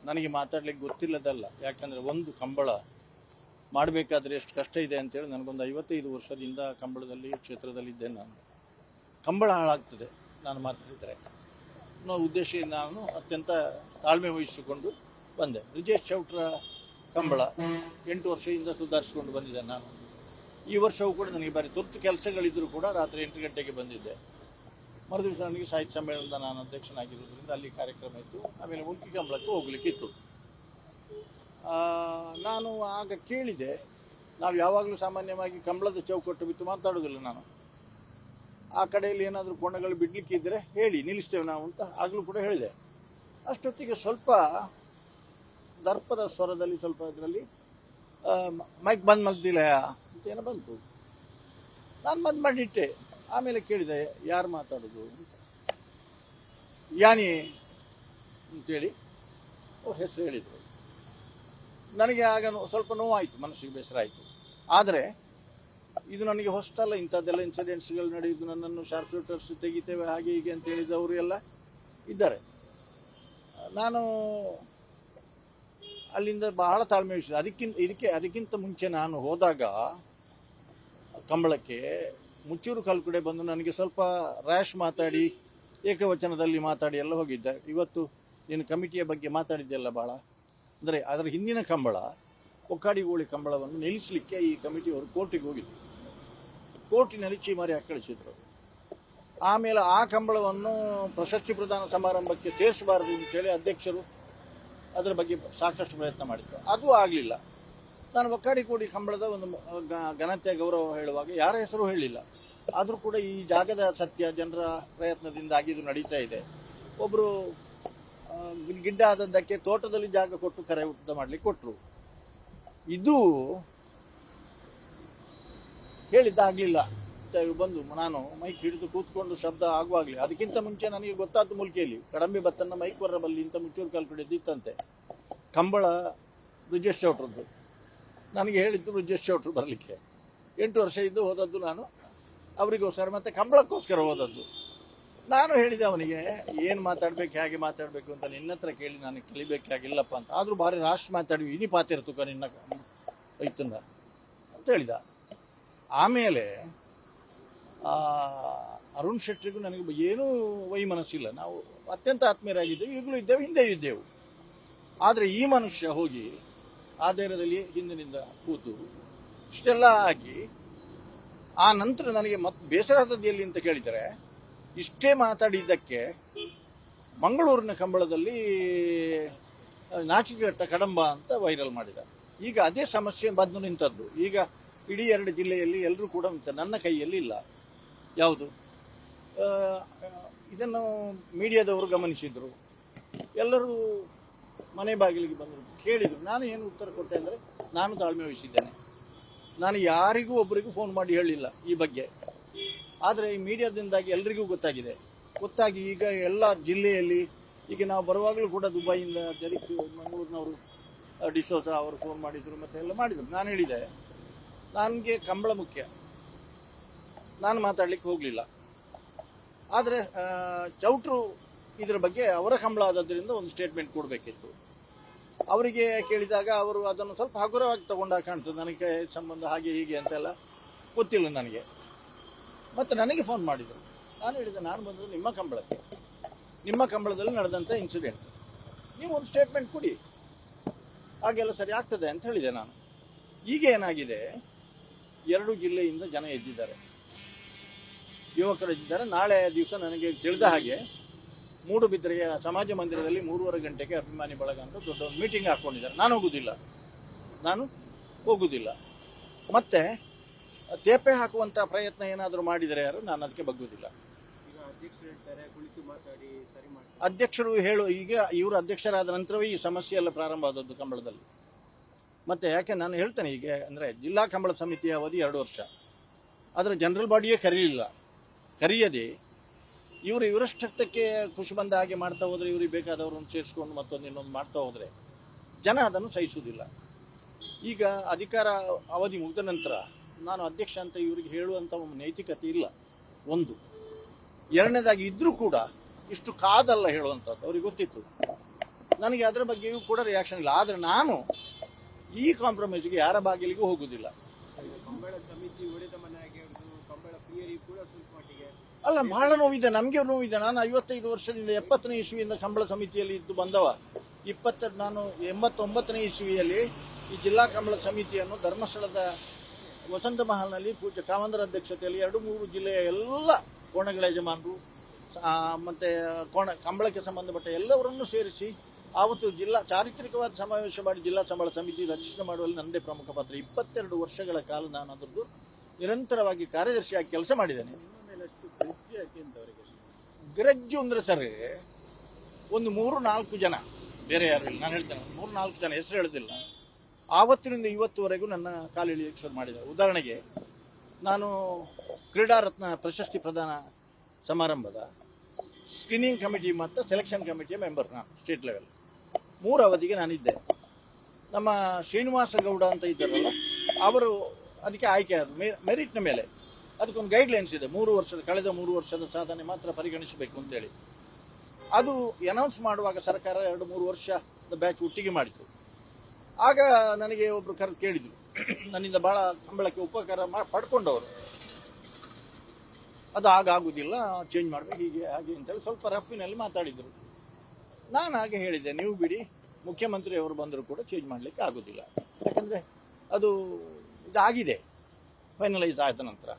ನನಗೆ ಮಾತಾಡ್ಲಿಕ್ಕೆ ಗೊತ್ತಿಲ್ಲದಲ್ಲ. ಯಾಕಂದರೆ ಒಂದು ಕಂಬಳ ಮಾಡಬೇಕಾದ್ರೆ ಎಷ್ಟು ಕಷ್ಟ ಇದೆ ಅಂತೇಳಿ ನನಗೊಂದು 55 ವರ್ಷದಿಂದ ಕಂಬಳದಲ್ಲಿ ಕ್ಷೇತ್ರದಲ್ಲಿದ್ದೇನೆ. ನಾನು ಕಂಬಳ ಹಾಳಾಗ್ತದೆ ನಾನು ಮಾತಾಡಿದರೆ ಅನ್ನೋ ಉದ್ದೇಶದಿಂದ ನಾನು ಅತ್ಯಂತ ತಾಳ್ಮೆ ವಹಿಸಿಕೊಂಡು ಬಂದೆ. ಬ್ರಿಜೇಶ್ ಚೌಟ್ರ ಕಂಬಳ 8 ವರ್ಷದಿಂದ ಸುಧಾರಿಸಿಕೊಂಡು ಬಂದಿದ್ದೆ ನಾನು. ಈ ವರ್ಷವೂ ಕೂಡ ನನಗೆ ಬಾರಿ ತುರ್ತು ಕೆಲಸಗಳಿದ್ದರೂ ಕೂಡ ರಾತ್ರಿ 8 ಗಂಟೆಗೆ ಬಂದಿದ್ದೆ. ಮರುದಿವಸ ನನಗೆ ಸಾಹಿತ್ಯ ಸಮ್ಮೇಳನದ ನಾನು ಅಧ್ಯಕ್ಷನಾಗಿರೋದ್ರಿಂದ ಅಲ್ಲಿ ಕಾರ್ಯಕ್ರಮ ಇತ್ತು. ಆಮೇಲೆ ಮುಲ್ಕಿ ಕಂಬಳಕ್ಕೆ ಹೋಗ್ಲಿಕ್ಕಿತ್ತು. ನಾನು ಆಗ ಕೇಳಿದೆ, ನಾವು ಯಾವಾಗಲೂ ಸಾಮಾನ್ಯವಾಗಿ ಕಂಬಳದ ಚೌಕಟ್ಟು ಬಿಟ್ಟು ಮಾತಾಡೋದಿಲ್ಲ. ನಾನು ಆ ಕಡೆಯಲ್ಲಿ ಏನಾದರೂ ಕೋಣಗಳು ಬಿಡಲಿಕ್ಕಿದ್ದರೆ ಹೇಳಿ ನಿಲ್ಲಿಸ್ತೇವೆ ನಾವು ಅಂತ ಆಗಲೂ ಕೂಡ ಹೇಳಿದೆ. ಅಷ್ಟೊತ್ತಿಗೆ ಸ್ವಲ್ಪ ದರ್ಪದ ಸ್ವರದಲ್ಲಿ ಸ್ವಲ್ಪ ಇದರಲ್ಲಿ ಮೈಕ್ ಬಂದ್ ಮಾಡ್ದಿಲ್ಲ ಅಂತ ಏನೋ ಬಂತು. ನಾನು ಬಂದ್ ಮಾಡಿಟ್ಟೆ. ಆಮೇಲೆ ಕೇಳಿದೆ, ಯಾರು ಮಾತಾಡೋದು ಅಂತ. ಯಾನಿ ಅಂತೇಳಿ ಅವ್ರ ಹೆಸರು ಹೇಳಿದರು. ನನಗೆ ಆಗ ಸ್ವಲ್ಪ ನೋವಾಯಿತು, ಮನಸ್ಸಿಗೆ ಬೇಸರ ಆಯಿತು. ಆದರೆ ಇದು ನನಗೆ ಹೊಸತಲ್ಲ, ಇಂಥದ್ದೆಲ್ಲ ಇನ್ಸಿಡೆಂಟ್ಸ್ಗಳು ನಡೆಯುವುದು. ನನ್ನನ್ನು ಶಾರ್ಪ್ ಶೂಟರ್ಸ್ ತೆಗಿತೇವೆ ಹಾಗೆ ಹೀಗೆ ಅಂತ ಹೇಳಿದವರು ಎಲ್ಲ ಇದ್ದಾರೆ. ನಾನು ಅಲ್ಲಿಂದ ಬಹಳ ತಾಳ್ಮೆ ವಿಷಯ. ಅದಕ್ಕಿಂತ ಮುಂಚೆ ನಾನು ಹೋದಾಗ ಕಂಬಳಕ್ಕೆ ಮುಚ್ಚೂರು ಕಲ್ಕುಡೆ ಬಂದು ನನಗೆ ಸ್ವಲ್ಪ ರ್ಯಾಶ್ ಮಾತಾಡಿ ಏಕವಚನದಲ್ಲಿ ಮಾತಾಡಿ ಎಲ್ಲ ಹೋಗಿದ್ದೆ. ಇವತ್ತು ನೀನು ಕಮಿಟಿಯ ಬಗ್ಗೆ ಮಾತಾಡಿದ್ದೆಲ್ಲ ಭಾಳ, ಅಂದರೆ ಅದರ ಹಿಂದಿನ ಕಂಬಳ ಒಕ್ಕಾಡಿ ಗೋಳಿ ಕಂಬಳವನ್ನು ನಿಲ್ಲಿಸಲಿಕ್ಕೆ ಈ ಕಮಿಟಿಯವರು ಕೋರ್ಟಿಗೆ ಹೋಗಿದ್ರು. ಕೋರ್ಟಿನಲ್ಲಿ ಚೀಮಾರಿ ಕಳಿಸಿದ್ರು. ಆಮೇಲೆ ಆ ಕಂಬಳವನ್ನು ಪ್ರಶಸ್ತಿ ಪ್ರದಾನ ಸಮಾರಂಭಕ್ಕೆ ಸೇರಿಸಬಾರದು ಅಂತೇಳಿ ಅಧ್ಯಕ್ಷರು ಅದರ ಬಗ್ಗೆ ಸಾಕಷ್ಟು ಪ್ರಯತ್ನ ಮಾಡಿದರು. ಅದು ಆಗಲಿಲ್ಲ. ನಾನು ಒಕ್ಕಾಡಿ ಕೋಡಿ ಕಂಬಳದ ಒಂದು ಘನತೆ ಗೌರವ ಹೇಳುವಾಗ ಯಾರ ಹೆಸರು ಹೇಳಿಲ್ಲ. ಆದರೂ ಕೂಡ ಈ ಜಾಗದ ಸತ್ಯ ಜನರ ಪ್ರಯತ್ನದಿಂದಾಗಿ ಇದು ನಡೀತಾ ಇದೆ. ಒಬ್ಬರು ಗಿಡ್ಡ ಆದದ್ದಕ್ಕೆ ತೋಟದಲ್ಲಿ ಜಾಗ ಕೊಟ್ಟು ಕರೆ ಊಟ ಮಾಡಲಿಕ್ಕೆ ಕೊಟ್ಟರು. ಇದು ಹೇಳಿದ್ದಾಗಲಿಲ್ಲ. ಬಂದು ನಾನು ಮೈಕ್ ಹಿಡಿದು ಕೂತ್ಕೊಂಡು ಶಬ್ದ ಆಗುವಾಗಲಿ ಅದಕ್ಕಿಂತ ಮುಂಚೆ ನನಗೆ ಗೊತ್ತಾದ್ದು ಮುಲ್ಕಿಯಲ್ಲಿ ಕಡಂಬಿ ಬತ್ತನ್ನ ಮೈಕ್ ಬರಬಲ್ಲಿ ಇಂಥ ಮುಚ್ಚೂರು ಕಲ್ಕಡಿದ್ದಿತ್ತಂತೆ. ಕಂಬಳ ಬ್ರಿಜೇಶ್ ಚೌಟ್ರದ್ದು. ನನಗೆ ಹೇಳಿದ್ದು ಬ್ರಿಜೇಶ್ ಚೌಟ್ರು ಬರಲಿಕ್ಕೆ. 8 ವರ್ಷ ಇದ್ದು ಹೋದದ್ದು ನಾನು ಅವರಿಗೋಸ್ಕರ, ಮತ್ತೆ ಕಂಬಳಕ್ಕೋಸ್ಕರ ಹೋದದ್ದು. ನಾನು ಹೇಳಿದೆ ಅವನಿಗೆ, ಏನು ಮಾತಾಡಬೇಕು ಹೇಗೆ ಮಾತಾಡಬೇಕು ಅಂತ ನಿನ್ನ ಹತ್ರ ಕೇಳಿ ನನಗೆ ಕಲಿಬೇಕಾಗಿಲ್ಲಪ್ಪ ಅಂತ. ಆದರೂ ಭಾರಿ ರಾಷ್ಟ್ರ ಮಾತಾಡಿವಿ, ಇನಿ ಪಾತಿರ್ತುಕ ನಿನ್ನ ಐತಂದ ಅಂತ ಹೇಳಿದ. ಆಮೇಲೆ ಅರುಣ್ ಶೆಟ್ಟಿಗೂ ನನಗೆ ಏನೂ ವೈಮನಸ್ಸಿಲ್ಲ. ನಾವು ಅತ್ಯಂತ ಆತ್ಮೀಯರಾಗಿದ್ದೇವೆ, ಈಗಲೂ ಇದ್ದೇವೆ, ಹಿಂದೆ ಇದ್ದೆವು. ಆದರೆ ಈ ಮನುಷ್ಯ ಹೋಗಿ ಆ ಧೈರ್ಯದಲ್ಲಿ ಹಿಂದಿನಿಂದ ಕೂತು ಇಷ್ಟೆಲ್ಲ ಆಗಿ ಆ ನಂತರ ನನಗೆ ಮತ್ತೆ ಬೇಸರ ಆದದ್ದು ಎಲ್ಲಿ ಅಂತ ಕೇಳಿದರೆ, ಇಷ್ಟೇ ಮಾತಾಡಿದ್ದಕ್ಕೆ ಮಂಗಳೂರಿನ ಕಂಬಳದಲ್ಲಿ ನಾಚಿಕೆಟ್ಟ ಕಡಂಬ ಅಂತ ವೈರಲ್ ಮಾಡಿದ. ಈಗ ಅದೇ ಸಮಸ್ಯೆ ಬಂದು ನಿಂತದ್ದು. ಈಗ ಇಡೀ 2 ಜಿಲ್ಲೆಯಲ್ಲಿ ಎಲ್ಲರೂ ಕೂಡ ನನ್ನ ಕೈಯಲ್ಲಿ ಇಲ್ಲ. ಯಾವುದು ಇದನ್ನು ಮೀಡಿಯಾದವರು ಗಮನಿಸಿದರು. ಎಲ್ಲರೂ ಮನೆ ಬಾಗಿಲಿಗೆ ಬಂದರು, ಕೇಳಿದರು. ನಾನು ಏನು ಉತ್ತರ ಕೊಟ್ಟೆ ಅಂದರೆ, ನಾನು ತಾಳ್ಮೆ ವಹಿಸಿದ್ದೇನೆ. ನಾನು ಯಾರಿಗೂ ಒಬ್ಬರಿಗೂ ಫೋನ್ ಮಾಡಿ ಹೇಳಿಲ್ಲ ಈ ಬಗ್ಗೆ. ಆದರೆ ಈ ಮೀಡಿಯಾದಿಂದಾಗಿ ಎಲ್ರಿಗೂ ಗೊತ್ತಾಗಿ ಈಗ ಎಲ್ಲ ಜಿಲ್ಲೆಯಲ್ಲಿ ಈಗ ನಾವು ಬರುವಾಗಲೂ ಕೂಡ ದುಬೈಯಿಂದ ಜರಿಕ್ ಮಂಗಳೂರಿನವರು ಡಿಸೋಸ ಅವರು ಫೋನ್ ಮಾಡಿದರು, ಮತ್ತು ಎಲ್ಲ ಮಾಡಿದರು. ನಾನು ಹೇಳಿದೆ, ನನಗೆ ಕಂಬಳ ಮುಖ್ಯ, ನಾನು ಮಾತಾಡಲಿಕ್ಕೆ ಹೋಗಲಿಲ್ಲ. ಆದರೆ ಚೌಟ್ರು ಇದರ ಬಗ್ಗೆ ಅವರ ಕಂಬಳ ಆದದ್ದರಿಂದ ಒಂದು ಸ್ಟೇಟ್ಮೆಂಟ್ ಕೊಡಬೇಕಿತ್ತು. ಅವರಿಗೆ ಕೇಳಿದಾಗ ಅವರು ಅದನ್ನು ಸ್ವಲ್ಪ ಹಗುರವಾಗಿ ತಗೊಂಡಾಗ ಕಾಣ್ತದೆ. ನನಗೆ ಸಂಬಂಧ ಹಾಗೆ ಹೀಗೆ ಅಂತೆಲ್ಲ ಗೊತ್ತಿಲ್ಲ ನನಗೆ. ಮತ್ತು ನನಗೆ ಫೋನ್ ಮಾಡಿದರು. ನಾನು ಹೇಳಿದೆ, ನಾನು ಬಂದು ನಿಮ್ಮ ಕಂಬಳದಲ್ಲಿ ನಡೆದಂಥ ಇನ್ಸಿಡೆಂಟ್, ನೀವು ಒಂದು ಸ್ಟೇಟ್ಮೆಂಟ್ ಕೊಡಿ, ಹಾಗೆಲ್ಲ ಸರಿ ಆಗ್ತದೆ ಅಂತ ಹೇಳಿದೆ ನಾನು. ಈಗ ಏನಾಗಿದೆ, 2 ಜಿಲ್ಲೆಯಿಂದ ಜನ ಎದ್ದಿದ್ದಾರೆ, ಯುವಕರು ಎದ್ದಿದ್ದಾರೆ. ನಾಳೆ ದಿವಸ ನನಗೆ ತಿಳಿದ ಹಾಗೆ ಮೂಡುಬಿದ್ರೆಯ ಸಮಾಜ ಮಂದಿರದಲ್ಲಿ 3:30 ಗಂಟೆಗೆ ಅಭಿಮಾನಿ ಬಳಗ ಅಂತ ದೊಡ್ಡ ಒಂದು ಮೀಟಿಂಗ್ ಹಾಕ್ಕೊಂಡಿದ್ದಾರೆ. ನಾನು ಹೋಗುವುದಿಲ್ಲ. ಮತ್ತೆ ತೇಪೆ ಹಾಕುವಂಥ ಪ್ರಯತ್ನ ಏನಾದರೂ ಮಾಡಿದರೆ ಯಾರು, ನಾನು ಅದಕ್ಕೆ ಬಗ್ಗುವುದಿಲ್ಲ. ಅಧ್ಯಕ್ಷರು ಈಗ ಇವರು ಅಧ್ಯಕ್ಷರಾದ ನಂತರವೇ ಈ ಸಮಸ್ಯೆ ಎಲ್ಲ ಪ್ರಾರಂಭ ಆದದ್ದು ಕಂಬಳದಲ್ಲಿ. ಮತ್ತೆ ಯಾಕೆ ನಾನು ಹೇಳ್ತೇನೆ, ಈಗ ಅಂದರೆ ಜಿಲ್ಲಾ ಕಂಬಳ ಸಮಿತಿಯ ಅವಧಿ 2 ವರ್ಷ. ಅದರ ಜನರಲ್ ಬಾಡಿಯೇ ಕರೆಯದೆ ಇವರಷ್ಟಕ್ಕೆ ಖುಷಿ ಬಂದ ಹಾಗೆ ಮಾಡ್ತಾ ಹೋದರೆ, ಇವ್ರಿಗೆ ಬೇಕಾದವ್ರನ್ನ ಸೇರಿಸ್ಕೊಂಡು ಮತ್ತೊಂದು ಇನ್ನೊಂದು ಮಾಡ್ತಾ ಹೋದರೆ ಜನ ಅದನ್ನು ಸಹಿಸುವುದಿಲ್ಲ. ಈಗ ಅಧಿಕಾರ ಅವಧಿ ಮುಗಿದ ನಂತರ ನಾನು ಅಧ್ಯಕ್ಷ ಅಂತ ಇವರಿಗೆ ಹೇಳುವಂಥ ನೈತಿಕತೆ ಇಲ್ಲ. ಒಂದು, ಎರಡನೇದಾಗಿ ಇದ್ರೂ ಕೂಡ ಇಷ್ಟು ಕಾದಲ್ಲ ಹೇಳುವಂಥದ್ದು. ಅವ್ರಿಗೆ ಗೊತ್ತಿತ್ತು ನನಗೆ ಅದರ ಬಗ್ಗೆಯೂ ಕೂಡ ರಿಯಾಕ್ಷನ್ ಇಲ್ಲ. ಆದರೆ ನಾನು ಈ ಕಾಂಪ್ರಮೈಸ್ಗೆ ಯಾರ ಬಾಗಿಲಿಗೂ ಹೋಗುವುದಿಲ್ಲ. ಕಂಬಳ ಸಮಿತಿ ಒಡೆದ ಮನೆ ಆಗಿರೋದು, ಕಂಬಳ ಪ್ರಿಯರಿ ಕೂಡ ಸ್ವಲ್ಪ ಮಟ್ಟಿಗೆ ಅಲ್ಲ, ಬಹಳ ನೋವಿದೆ, ನಮಗೆ ನೋವಿದೆ. ನಾನು 55 ವರ್ಷದಿಂದ 70ನೇ ಇಸ್ವಿಯಿಂದ ಕಂಬಳ ಸಮಿತಿಯಲ್ಲಿ ಇದ್ದು ಬಂದವ. ನಾನು 89ನೇ ಇಸ್ವಿಯಲ್ಲಿ ಈ ಜಿಲ್ಲಾ ಕಂಬಳ ಸಮಿತಿಯನ್ನು ಧರ್ಮಸ್ಥಳದ ವಸಂತ ಮಹಲ್ನಲ್ಲಿ ಪೂಜ್ಯ ಕಾಮಂದರ ಅಧ್ಯಕ್ಷತೆಯಲ್ಲಿ 2-3 ಜಿಲ್ಲೆಯ ಎಲ್ಲ ಕೋಣಗಳ ಯಜಮಾನರು ಮತ್ತೆ ಕಂಬಳಕ್ಕೆ ಸಂಬಂಧಪಟ್ಟ ಎಲ್ಲವರನ್ನು ಸೇರಿಸಿ ಆವತ್ತು ಚಾರಿತ್ರಿಕವಾದ ಸಮಾವೇಶ ಮಾಡಿ ಜಿಲ್ಲಾ ಕಂಬಳ ಸಮಿತಿ ರಚನೆ ಮಾಡುವಲ್ಲಿ ನನ್ನದೇ ಪ್ರಮುಖ ಪಾತ್ರ. 22 ವರ್ಷಗಳ ಕಾಲ ನಾನು ಅದರದ್ದು ನಿರಂತರವಾಗಿ ಕಾರ್ಯದರ್ಶಿಯಾಗಿ ಕೆಲಸ ಮಾಡಿದ್ದೇನೆ. ಗ್ರಜ್ಜು ಅಂದ್ರೆ ಸರ್, ಒಂದು 3-4 ಜನ, ಬೇರೆ ಯಾರು ಇಲ್ಲ. ನಾನು ಹೇಳ್ತೇನೆ 3-4 ಜನ, ಹೆಸರು ಹೇಳೋದಿಲ್ಲ, ಆವತ್ತಿನಿಂದ ಇವತ್ತುವರೆಗೂ ನನ್ನ ಕಾಲಿಳಿಯಕ್ಕೆ ಶುರು ಮಾಡಿದ್ದಾರೆ. ಉದಾಹರಣೆಗೆ, ನಾನು ಕ್ರೀಡಾ ರತ್ನ ಪ್ರಶಸ್ತಿ ಪ್ರದಾನ ಸಮಾರಂಭದ ಸ್ಕ್ರೀನಿಂಗ್ ಕಮಿಟಿ ಮತ್ತು ಸೆಲೆಕ್ಷನ್ ಕಮಿಟಿಯ ಮೆಂಬರ್ ನಾನು, ಸ್ಟೇಟ್ ಲೆವೆಲ್ 3 ಅವಧಿಗೆ ನಾನಿದ್ದೆ. ನಮ್ಮ ಶ್ರೀನಿವಾಸ ಗೌಡ ಅಂತ ಇದ್ದಾರಲ್ಲ, ಅವರು ಅದಕ್ಕೆ ಆಯ್ಕೆ ಆದರು ಮೆರಿಟ್ನ ಮೇಲೆ. ಅದಕ್ಕೊಂದು ಗೈಡ್ಲೈನ್ಸ್ ಇದೆ, ಕಳೆದ 3 ವರ್ಷದ ಸಾಧನೆ ಮಾತ್ರ ಪರಿಗಣಿಸಬೇಕು ಅಂತೇಳಿ. ಅದು ಅನೌನ್ಸ್ ಮಾಡುವಾಗ ಸರ್ಕಾರ 2-3 ವರ್ಷದ ಬ್ಯಾಚ್ ಒಟ್ಟಿಗೆ ಮಾಡಿತು. ಆಗ ನನಗೆ ಒಬ್ರು ಕರೆದು ಕೇಳಿದ್ರು, ನನ್ನಿಂದ ಬಹಳ ಕಂಬಳಕ್ಕೆ ಉಪಕಾರ ಪಡ್ಕೊಂಡವರು, ಅದು ಆಗುದಿಲ್ಲ, ಚೇಂಜ್ ಮಾಡಬೇಕು, ಹೀಗೆ ಹಾಗೆ ಅಂತೇಳಿ ಸ್ವಲ್ಪ ರಫಿನಲ್ಲಿ ಮಾತಾಡಿದರು. ನಾನು ಹಾಗೆ ಹೇಳಿದ್ದೆ, ನೀವು ಬಿಡಿ, ಮುಖ್ಯಮಂತ್ರಿಯವರು ಬಂದರೂ ಕೂಡ ಚೇಂಜ್ ಮಾಡಲಿಕ್ಕೆ ಆಗೋದಿಲ್ಲ, ಯಾಕಂದರೆ ಅದು ಇದಾಗಿದೆ, ಫೈನಲೈಸ್ ಆದ ನಂತರ.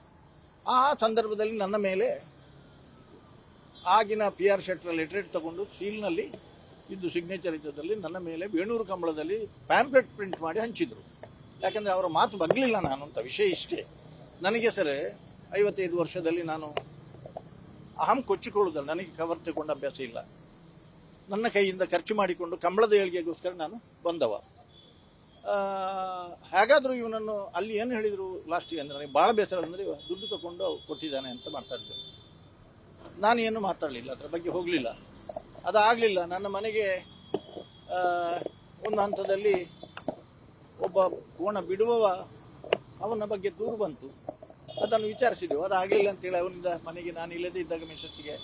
ಆ ಸಂದರ್ಭದಲ್ಲಿ ನನ್ನ ಮೇಲೆ ಆಗಿನ PR ಶೆಟ್ಟರ್ ಲೆಟರ್ ತಗೊಂಡು ಸೀಲ್ನಲ್ಲಿ ಇದ್ದು ಸಿಗ್ನೇಚರ್ ಇದ್ದದಲ್ಲಿ ನನ್ನ ಮೇಲೆ ವೇಣೂರು ಕಂಬಳದಲ್ಲಿ ಪ್ಯಾಂಪ್ಲೆಟ್ ಪ್ರಿಂಟ್ ಮಾಡಿ ಹಂಚಿದ್ರು. ಯಾಕಂದರೆ ಅವರ ಮಾತು ಬಗ್ಲಿಲ್ಲ ನಾನು ಅಂತ. ವಿಷಯ ಇಷ್ಟೇ, ನನಗೆ ಸರ್ 55 ವರ್ಷದಲ್ಲಿ ನಾನು ಕೊಚ್ಚಿಕೊಳ್ಳುವುದಲ್ಲ, ನನಗೆ ಕವರ್ ತಗೊಂಡ ಅಭ್ಯಾಸ ಇಲ್ಲ. ನನ್ನ ಕೈಯಿಂದ ಖರ್ಚು ಮಾಡಿಕೊಂಡು ಕಂಬಳದ ಏಳಿಗೆಗೋಸ್ಕರ ನಾನು ಬಂದವ. ಹೇಗಾದರೂ ಇವನನ್ನು ಅಲ್ಲಿ ಏನು ಹೇಳಿದರು ಲಾಸ್ಟಿಗೆ ಅಂದರೆ, ನನಗೆ ಭಾಳ ಬೇಸರ ಅಂದರೆ ದುಡ್ಡು ತಗೊಂಡು ಕೊಟ್ಟಿದ್ದಾನೆ ಅಂತ ಮಾತಾಡಿದ್ರು. ನಾನು ಏನು ಮಾತಾಡಲಿಲ್ಲ, ಅದರ ಬಗ್ಗೆ ಹೋಗಲಿಲ್ಲ, ಅದಾಗಲಿಲ್ಲ. ನನ್ನ ಮನೆಗೆ ಒಂದು ಹಂತದಲ್ಲಿ ಒಬ್ಬ ಕೋಣ ಬಿಡುವವ ಅವನ ಬಗ್ಗೆ ದೂರು ಬಂತು. ಅದನ್ನು ವಿಚಾರಿಸಿದೆವು, ಅದಾಗಲಿಲ್ಲ ಅಂತೇಳಿ ಅವನಿಂದ ಮನೆಗೆ ನಾನು ಇಲ್ಲದೇ ಇದ್ದಾಗ ಮಿಸಸ್ಸಿಗೆ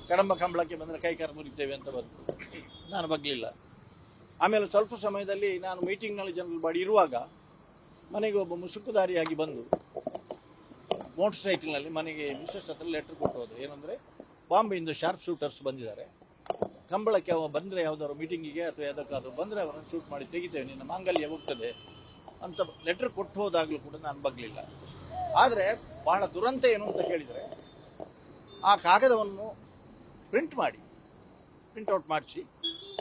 ಕಡಂಬ ಕಂಬಳಕ್ಕೆ ಬಂದರೆ ಕೈಕಾರ ಮುರಿತೇವೆ ಅಂತ ಬಂತು. ನಾನು ಬಗ್ಲಿಲ್ಲ. ಆಮೇಲೆ ಸ್ವಲ್ಪ ಸಮಯದಲ್ಲಿ ನಾನು ಮೀಟಿಂಗ್ನಲ್ಲಿ ಜನರಲ್ ಬಾಡಿ ಇರುವಾಗ ಮನೆಗೆ ಒಬ್ಬ ಮುಸುಕುದಾರಿಯಾಗಿ ಬಂದು ಮೋಟರ್ ಸೈಕಲ್ನಲ್ಲಿ ಮನೆಗೆ ಮಿಸಸ್ ಹತ್ರ ಲೆಟರ್ ಕೊಟ್ಟು ಹೋದ್ರು. ಏನಂದರೆ, ಬಾಂಬೆಯಿಂದ ಶಾರ್ಪ್ ಶೂಟರ್ಸ್ ಬಂದಿದ್ದಾರೆ, ಕಂಬಳಕ್ಕೆ ಅವ ಬಂದರೆ ಯಾವುದಾದ್ರು ಮೀಟಿಂಗಿಗೆ ಅಥವಾ ಯಾವುದಕ್ಕಾದ್ರೂ ಬಂದರೆ ಅವರನ್ನು ಶೂಟ್ ಮಾಡಿ ತೆಗಿತೇವೆ, ನಿನ್ನ ಮಾಂಗಲ್ಯ ಹೋಗ್ತದೆ ಅಂತ ಲೆಟರ್ ಕೊಟ್ಟು ಹೋದಾಗಲೂ ಕೂಡ ನಾನು ಬಗ್ಲಿಲ್ಲ. ಆದರೆ ಬಹಳ ದುರಂತ ಏನು ಅಂತ ಕೇಳಿದರೆ, ಆ ಕಾಗದವನ್ನು ಪ್ರಿಂಟ್ಔಟ್ ಮಾಡಿಸಿ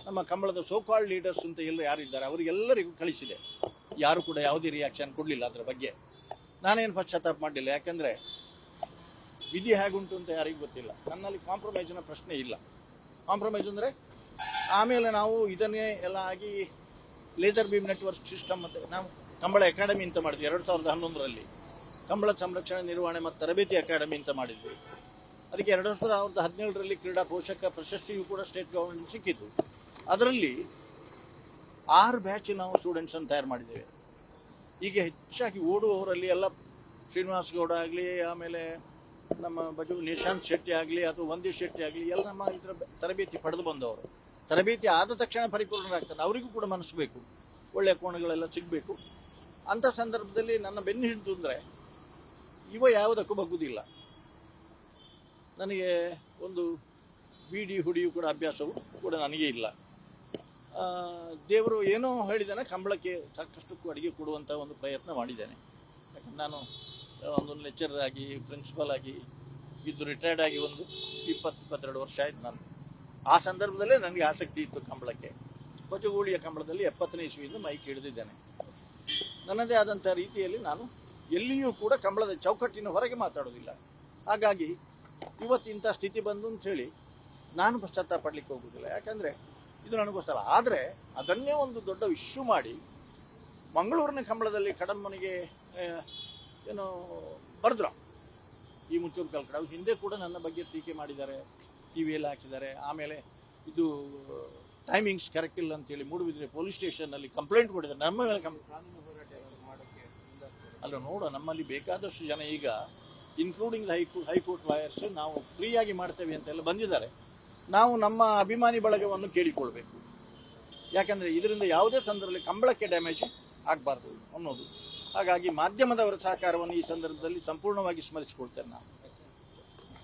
ನಮ್ಮ ಕಂಬಳದ ಸೋಕಾಲ್ಡ್ ಲೀಡರ್ಸ್ ಅಂತ ಯಾರಿದ್ದಾರೆ ಅವರಿಗೆಲ್ಲರಿಗೂ ಕಳಿಸಿದೆ. ಯಾರು ಕೂಡ ಯಾವುದೇ ರಿಯಾಕ್ಷನ್ ಕೊಡಲಿಲ್ಲ ಅದರ ಬಗ್ಗೆ. ನಾನೇನು ಪಶ್ಚಾತ್ತಾಪ ಮಾಡಲಿಲ್ಲ, ಯಾಕೆಂದರೆ ವಿಧಿ ಹೇಗುಂಟು ಅಂತ ಯಾರಿಗೂ ಗೊತ್ತಿಲ್ಲ. ನನ್ನಲ್ಲಿ ಕಾಂಪ್ರಮೈಸಿನ ಪ್ರಶ್ನೆ ಇಲ್ಲ. ಕಾಂಪ್ರಮೈಸ್ ಅಂದರೆ ಆಮೇಲೆ ನಾವು ಇದನ್ನೇ ಎಲ್ಲ ಆಗಿ ಲೇಸರ್ ಬೀಮ್ ನೆಟ್ವರ್ಕ್ ಸಿಸ್ಟಮ್ ಮತ್ತು ನಾವು ಕಂಬಳ ಅಕಾಡೆಮಿ ಅಂತ ಮಾಡಿದ್ವಿ 2011ರಲ್ಲಿ. ಕಂಬಳ ಸಂರಕ್ಷಣೆ, ನಿರ್ವಹಣೆ ಮತ್ತು ತರಬೇತಿ ಅಕಾಡೆಮಿ ಅಂತ ಮಾಡಿದ್ವಿ. ಅದಕ್ಕೆ 2017ರಲ್ಲಿ ಕ್ರೀಡಾ ಪೋಷಕ ಪ್ರಶಸ್ತಿಯೂ ಕೂಡ ಸ್ಟೇಟ್ ಗೌರ್ಮೆಂಟ್ ಸಿಕ್ಕಿತು. ಅದರಲ್ಲಿ 6 ಬ್ಯಾಚ್ ನಾವು ಸ್ಟೂಡೆಂಟ್ಸನ್ನು ತಯಾರು ಮಾಡಿದ್ದೇವೆ. ಈಗ ಹೆಚ್ಚಾಗಿ ಓಡುವವರಲ್ಲಿ ಎಲ್ಲ ಶ್ರೀನಿವಾಸ ಗೌಡ ಆಗಲಿ, ಆಮೇಲೆ ನಮ್ಮ ನಿಶಾಂತ್ ಶೆಟ್ಟಿ ಆಗಲಿ ಅಥವಾ ವಂದಿತ್ ಶೆಟ್ಟಿ ಆಗಲಿ, ಎಲ್ಲ ನಮ್ಮ ಇದರ ತರಬೇತಿ ಪಡೆದು ಬಂದವರು. ತರಬೇತಿ ಆದ ತಕ್ಷಣ ಪರಿಪೂರ್ಣರಾಗ್ತದೆ, ಅವರಿಗೂ ಕೂಡ ಮನಸ್ಸು ಬೇಕು, ಒಳ್ಳೆಯ ಕೋಣಗಳೆಲ್ಲ ಸಿಗಬೇಕು. ಅಂಥ ಸಂದರ್ಭದಲ್ಲಿ ನನ್ನ ಬೆನ್ನು ಹಿಡಿದು ಅಂದರೆ ಯಾವುದಕ್ಕೂ ಬಗ್ಗುವುದಿಲ್ಲ. ನನಗೆ ಒಂದು ಬೀಡಿ ಹುಡಿಯು ಕೂಡ ಅಭ್ಯಾಸವು ಕೂಡ ನನಗೆ ಇಲ್ಲ. ದೇವರು ಏನೋ ಹೇಳಿದ್ದಾನೆ, ಕಂಬಳಕ್ಕೆ ಸಾಕಷ್ಟು ಅಡಿಗೆ ಕೊಡುವಂಥ ಒಂದು ಪ್ರಯತ್ನ ಮಾಡಿದ್ದೇನೆ. ಯಾಕಂದ್ರೆ ನಾನು ಒಂದು ಲೆಕ್ಚರರ್ ಆಗಿ, ಪ್ರಿನ್ಸಿಪಲ್ ಆಗಿ ಇದ್ದು ರಿಟೈರ್ಡ್ ಆಗಿ ಒಂದು 20-22 ವರ್ಷ ಆಯ್ತು ನಾನು. ಆ ಸಂದರ್ಭದಲ್ಲೇ ನನಗೆ ಆಸಕ್ತಿ ಇತ್ತು ಕಂಬಳಕ್ಕೆ. ಕೊಚಗೂಳಿಯ ಕಂಬಳದಲ್ಲಿ 70ನೇ ಇಸ್ವಿಯಿಂದ ಮೈಕ್ ಹಿಡಿದಿದ್ದೇನೆ. ನನ್ನದೇ ಆದಂಥ ರೀತಿಯಲ್ಲಿ ನಾನು ಎಲ್ಲಿಯೂ ಕೂಡ ಕಂಬಳದ ಚೌಕಟ್ಟಿನ ಹೊರಗೆ ಮಾತಾಡೋದಿಲ್ಲ. ಹಾಗಾಗಿ ಇವತ್ತು ಇಂಥ ಸ್ಥಿತಿ ಬಂದು ಅಂಥೇಳಿ ನಾನು ಪಶ್ಚಾತ್ತಾಪ ಪಡಲಿಕ್ಕೆ ಹೋಗೋದಿಲ್ಲ, ಯಾಕಂದರೆ ಇದು ನನಗೋಸ್ಕರ. ಆದರೆ ಅದನ್ನೇ ಒಂದು ದೊಡ್ಡ ಇಶ್ಯೂ ಮಾಡಿ ಮಂಗಳೂರಿನ ಕಂಬಳದಲ್ಲಿ ಕಡಂಬನಿಗೆ ಏನೋ ಬರೆದ್ರು ಈ ಮುಚ್ಚೂರು ಕಲ್ಕಡ. ಹಿಂದೆ ಕೂಡ ನನ್ನ ಬಗ್ಗೆ ಟೀಕೆ ಮಾಡಿದ್ದಾರೆ, ಟಿವಿಯಲ್ಲಿ ಹಾಕಿದ್ದಾರೆ. ಆಮೇಲೆ ಇದು ಟೈಮಿಂಗ್ಸ್ ಕರೆಕ್ಟ್ ಇಲ್ಲ ಅಂತೇಳಿ ಮೂಡುಬಿದ್ರೆ ಪೊಲೀಸ್ ಸ್ಟೇಷನ್ನಲ್ಲಿ ಕಂಪ್ಲೇಂಟ್ ಕೊಟ್ಟಿದ್ದಾರೆ ನಮ್ಮ ಮೇಲೆ. ಕಾನೂನು ಹೋರಾಟ ಮಾಡೋಕ್ಕೆ ಅಲ್ಲ, ನೋಡ, ನಮ್ಮಲ್ಲಿ ಬೇಕಾದಷ್ಟು ಜನ ಈಗ ಇನ್ಕ್ಲೂಡಿಂಗ್ ಹೈಕೋರ್ಟ್ ಲಾಯರ್ಸ್ ನಾವು ಫ್ರೀಯಾಗಿ ಮಾಡ್ತೇವೆ ಅಂತೆಲ್ಲ ಬಂದಿದ್ದಾರೆ. ನಾವು ನಮ್ಮ ಅಭಿಮಾನಿ ಬಳಗವನ್ನು ಕೇಳಿಕೊಳ್ಬೇಕು. ಯಾಕಂದರೆ ಇದರಿಂದ ಯಾವುದೇ ಸಂದರ್ಭದಲ್ಲಿ ಕಂಬಳಕ್ಕೆ ಡ್ಯಾಮೇಜ್ ಆಗಬಾರ್ದು ಅನ್ನೋದು. ಹಾಗಾಗಿ ಮಾಧ್ಯಮದವರ ಸಹಕಾರವನ್ನು ಈ ಸಂದರ್ಭದಲ್ಲಿ ಸಂಪೂರ್ಣವಾಗಿ ಸ್ಮರಿಸಿಕೊಳ್ತೇನೆ ನಾನು.